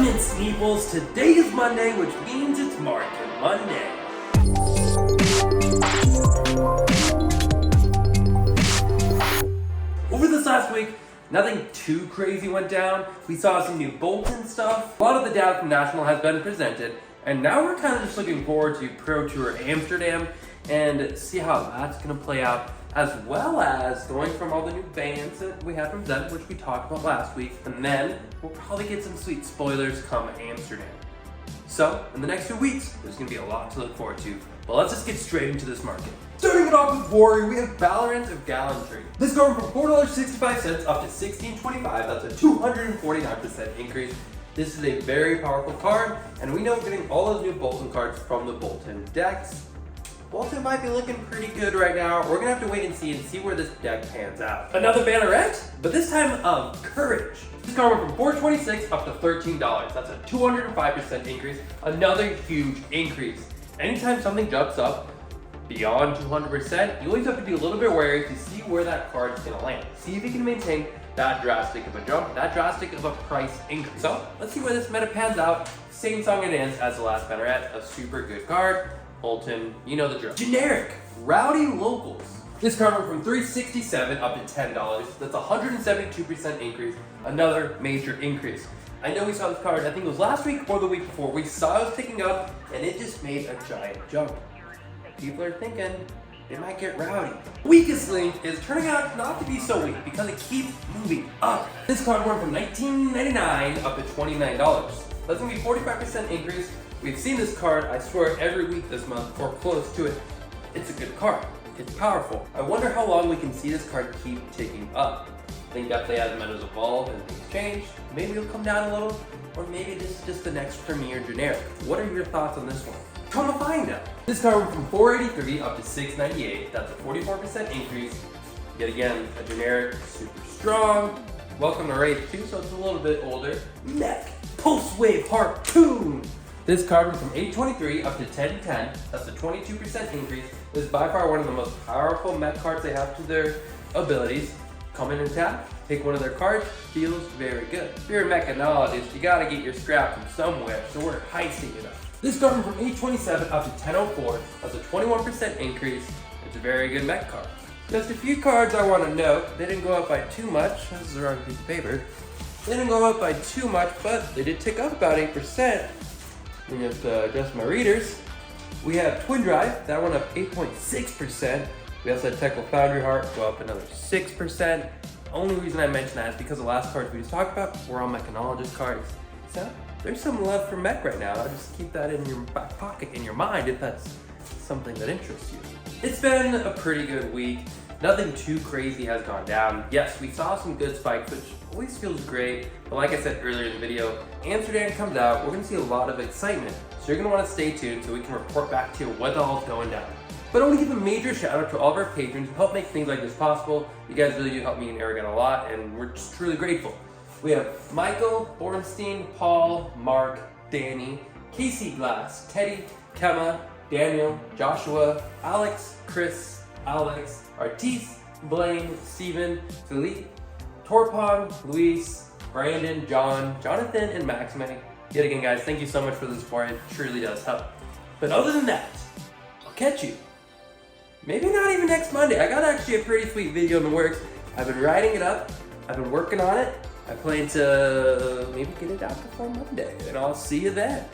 morning, Sneeples. Today is Monday, which means it's Market Monday. Over this last week, nothing too crazy went down. We saw some new Boltyns stuff. A lot of the data from National has been presented, and now we're kind of just looking forward to Pro Tour Amsterdam and see how that's going to play out, as well as going from all the new bands that we had from them, which we talked about last week, and then we'll probably get some sweet spoilers come Amsterdam. So, in the next few weeks, there's going to be a lot to look forward to, but let's just get straight into this market. Starting it off with Warrior, we have Valorant of Gallantry. This going from $4.65 up to $16.25, that's a 249% increase. This is a very powerful card, and we know getting all of the new Boltyn cards from the Boltyn decks. Boltyn might be looking pretty good right now. We're gonna have to wait and see where this deck pans out. Another banneret, but this time of Courage. This card went from $4.26 up to $13. That's a 205% increase. Another huge increase. Anytime something jumps up beyond 200%, you always have to be a little bit wary to see where that card is gonna land. See if you can maintain that drastic of a jump, that drastic of a price increase. So let's see where this meta pans out. Same song and dance as the last banneret, a super good card. Boltyn, you know the drill. Generic, Rowdy Locals. This card went from $3.67 up to $10. That's a 172% increase. Another major increase. I know we saw this card, I think it was last week or the week before. We saw it was picking up, and it just made a giant jump. People are thinking it might get rowdy. Weakest link is turning out not to be so weak because it keeps moving up. This card went from $19.99 up to $29. That's gonna be 45% increase. We've seen this card, I swear, every week this month or close to it. It's a good card. It's powerful. I wonder how long we can see this card keep ticking up. I think definitely as metas evolve and things change, maybe it'll come down a little, or maybe this is just the next premier generic. What are your thoughts on this one? Come to find out. This card went from $4.83 up to $6.98. That's a 44% increase. Yet again, a generic, super strong. Welcome to Raid 2, so it's a little bit older. Mech Pulse Wave Harpoon. This card went from $8.23 up to $10.10. That's a 22% increase. This is by far one of the most powerful mech cards they have to their abilities. Come in and tap, take one of their cards, feels very good. If you're a mechanologist, you gotta get your scrap from somewhere, so we're heisting it up. This card went from $8.27 up to $10.04. That's a 21% increase. It's a very good mech card. Just a few cards I want to note. They didn't go up by too much. This is the wrong piece of paper. They didn't go up by too much, but they did tick up about 8%. Let me just adjust my readers. We have Twin Drive, that went up 8.6%. We also had Technical Foundry Heart go up another 6%. The only reason I mention that is because the last cards we just talked about were all Mechanologist cards. So there's some love for mech right now. Just keep that in your back pocket, in your mind, if that's something that interests you. It's been a pretty good week. Nothing too crazy has gone down. Yes, we saw some good spikes, which always feels great. But like I said earlier in the video, Amsterdam comes out, we're gonna see a lot of excitement. So you're gonna wanna stay tuned so we can report back to you what the hell's going down. But I wanna give a major shout out to all of our patrons who help make things like this possible. You guys really do help me and Aragon a lot, and we're just truly grateful. We have Michael, Bornstein, Paul, Mark, Danny, Casey Glass, Teddy, Kemma, Daniel, Joshua, Alex, Chris, Alex, Artis, Blaine, Steven, Philippe, Torpon, Luis, Brandon, John, Jonathan, and Maxime. Yet again, guys, thank you so much for the support. It truly does help. But other than that, I'll catch you. Maybe not even next Monday. I got actually a pretty sweet video in the works. I've been writing it up. I've been working on it. I plan to maybe get it out before Monday, and I'll see you then.